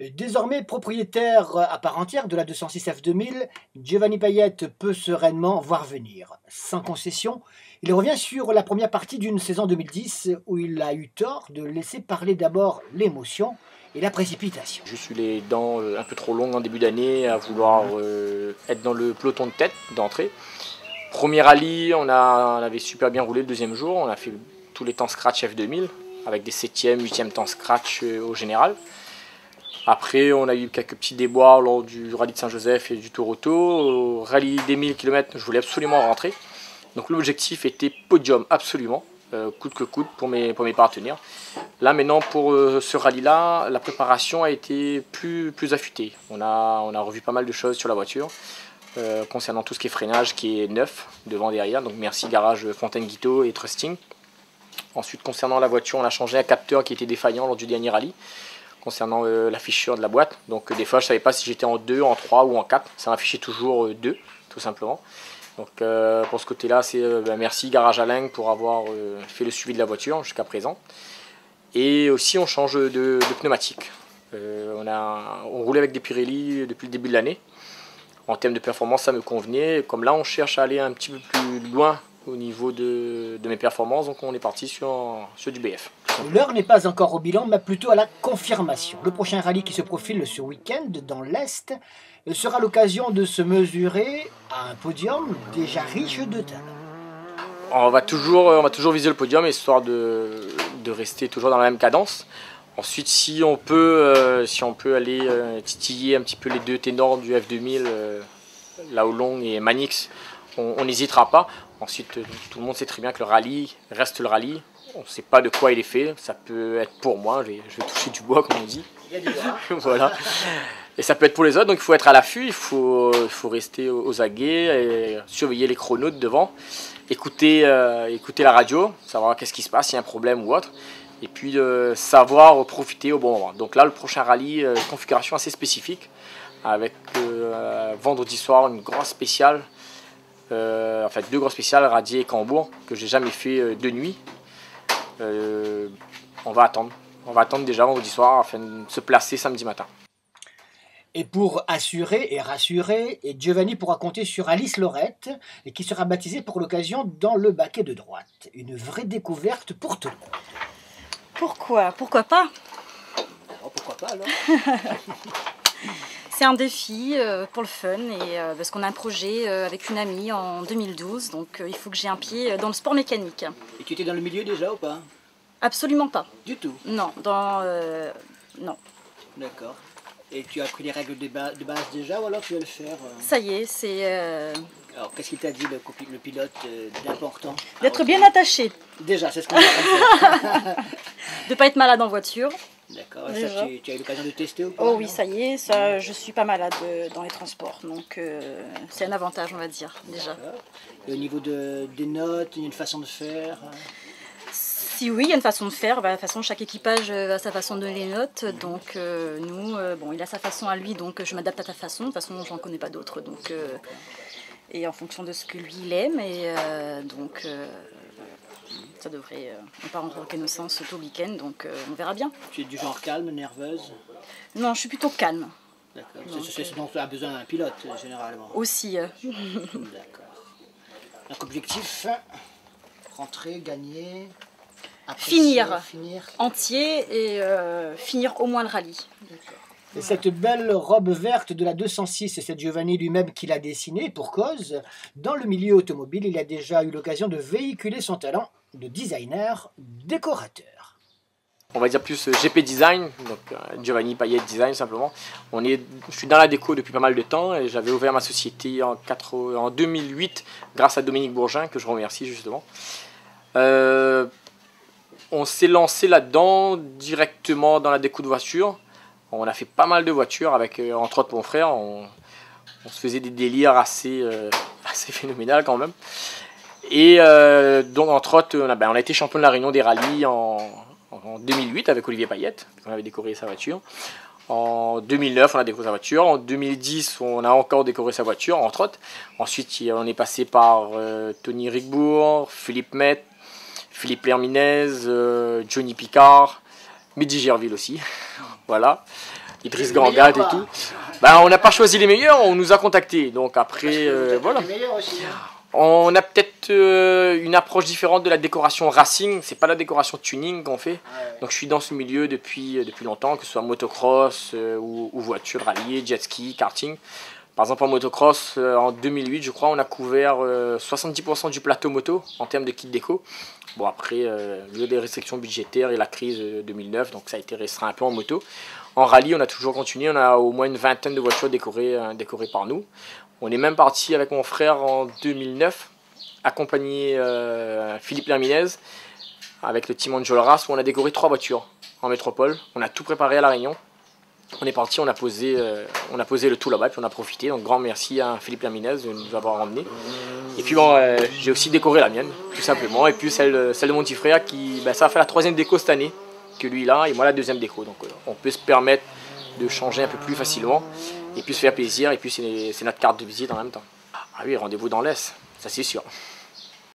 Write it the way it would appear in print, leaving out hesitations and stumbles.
Désormais propriétaire à part entière de la 206 F2000, Giovanni Payette peut sereinement voir venir. Sans concession, il revient sur la première partie d'une saison 2010 où il a eu tort de laisser parler d'abord l'émotion et la précipitation. Juste eu les dents un peu trop longues en début d'année, à vouloir être dans le peloton de tête d'entrée. Premier rallye, on avait super bien roulé le deuxième jour, on a fait tous les temps scratch F2000 avec des 7e, 8e temps scratch au général. Après, on a eu quelques petits déboires lors du rallye de Saint-Joseph et du Toronto. Au rallye des 1000 km, je voulais absolument rentrer. Donc l'objectif était podium, absolument, coûte que coûte pour mes partenaires. Là maintenant, pour ce rallye-là, la préparation a été plus affûtée. On a revu pas mal de choses sur la voiture, concernant tout ce qui est freinage, qui est neuf, devant et derrière. Donc merci Garage Fontaine-Guiteau et Trusting. Ensuite, concernant la voiture, on a changé un capteur qui était défaillant lors du dernier rallye, concernant l'afficheur de la boîte. Donc des fois, je ne savais pas si j'étais en 2, en 3 ou en 4. Ça m'affichait toujours 2, tout simplement. Donc pour ce côté-là, c'est merci Garage Alain pour avoir fait le suivi de la voiture jusqu'à présent. Et aussi, on change de pneumatique. On roulait avec des Pirelli depuis le début de l'année. En termes de performance, ça me convenait. Comme là, on cherche à aller un petit peu plus loin au niveau de mes performances, donc on est parti sur du BF. L'heure n'est pas encore au bilan, mais plutôt à la confirmation. Le prochain rallye qui se profile ce week-end dans l'Est sera l'occasion de se mesurer à un podium déjà riche de talent. On va toujours viser le podium, histoire de rester toujours dans la même cadence. Ensuite, si on peut aller titiller un petit peu les deux ténors du F2000, Lao Long et Manix, on n'hésitera pas. Ensuite, tout le monde sait très bien que le rallye reste le rallye. On ne sait pas de quoi il est fait. Ça peut être pour moi, je vais toucher du bois comme on dit. Il y a du bois. Voilà. Et ça peut être pour les autres, donc il faut être à l'affût, il faut rester aux aguets, et surveiller les chronos de devant, écouter la radio, savoir qu'est-ce qui se passe, s'il y a un problème ou autre. Et puis savoir profiter au bon moment. Donc là, le prochain rallye, configuration assez spécifique, avec vendredi soir une grosse spéciale, en fait 2 grosses spéciales, Radier et Cambourg, que j'ai jamais fait de nuit. On va attendre déjà vendredi soir afin de se placer samedi matin. Et pour assurer et rassurer, Giovanni pourra compter sur Alice Lorette, qui sera baptisée pour l'occasion dans le baquet de droite. Une vraie découverte pour tout le monde. Pourquoi pas? Alors, pourquoi pas alors? C'est un défi pour le fun, et parce qu'on a un projet avec une amie en 2012, donc il faut que j'ai un pied dans le sport mécanique. Et tu étais dans le milieu déjà ou pas? Absolument pas. Du tout? Non, non. D'accord. Et tu as appris les règles de base déjà, ou alors tu vas le faire Ça y est, c'est... Alors, qu'est-ce qu'il t'a dit le pilote d'important? D'être bien attaché. Déjà, c'est ce qu'on a faire. De ne pas être malade en voiture. D'accord, et ça, tu as eu l'occasion de tester ou pas? Oh oui, ça y est, ça, je suis pas malade dans les transports, donc c'est un avantage, on va dire, déjà. Et au niveau des notes, il y a une façon de faire? Si oui, il y a une façon de faire. De toute façon, chaque équipage a sa façon de donner les notes. Donc nous, bon, il a sa façon à lui, donc je m'adapte à ta façon. De toute façon, j'en connais pas d'autres. Donc, et en fonction de ce que lui, il aime. Et donc, ça devrait... on part en reconnaissance tout le week-end, donc on verra bien. Tu es du genre calme, nerveuse? Non, je suis plutôt calme. D'accord. C'est ce dont tu as besoin d'un pilote, généralement? Aussi. D'accord. Donc, objectif, rentrer, gagner... Finir entier et finir au moins le rallye. Et cette belle robe verte de la 206, c'est Giovanni lui-même qui l'a dessinée, pour cause. Dans le milieu automobile, il a déjà eu l'occasion de véhiculer son talent de designer, décorateur. On va dire plus GP Design, donc Giovanni Payette Design simplement. Je suis dans la déco depuis pas mal de temps et j'avais ouvert ma société en 2008 grâce à Dominique Bourgin, que je remercie justement. On s'est lancé là-dedans directement dans la déco de voitures. On a fait pas mal de voitures avec, entre autres, mon frère. On se faisait des délires assez phénoménal quand même. Et donc, entre autres, on a été champion de la Réunion des rallyes en 2008 avec Olivier Payette. On avait décoré sa voiture. En 2009, on a décoré sa voiture. En 2010, on a encore décoré sa voiture, entre autres. Ensuite, on est passé par Tony Rigbourg, Philippe Met, Philippe Lerminez, Johnny Picard, Mehdi Gerville aussi. voilà. Idriss Gangad et tout. Ben, on n'a pas choisi les meilleurs, on nous a contactés. Donc après, voilà. On a peut-être une approche différente de la décoration racing. C'est pas la décoration tuning qu'on fait. Donc je suis dans ce milieu depuis longtemps, que ce soit motocross ou voiture, rallye, jet ski, karting. Par exemple en motocross, en 2008 je crois, on a couvert 70% du plateau moto en termes de kit déco. Bon après, vu les restrictions budgétaires et la crise 2009, donc ça a été restreint un peu en moto. En rallye, on a toujours continué, on a au moins une vingtaine de voitures décorées par nous. On est même parti avec mon frère en 2009, accompagner Philippe Laminez avec le team Enjolras, où on a décoré 3 voitures en métropole. On a tout préparé à La Réunion. On est parti, on a posé le tout là-bas, puis on a profité. Donc grand merci à Philippe Laminez de nous avoir emmenés. Et puis bon, j'ai aussi décoré la mienne, tout simplement. Et puis celle de mon petit frère, qui ça a fait la 3e déco cette année, que lui là, et moi la 2e déco. Donc on peut se permettre de changer un peu plus facilement, et puis se faire plaisir, et puis c'est notre carte de visite en même temps. Ah oui, rendez-vous dans l'Est, ça c'est sûr.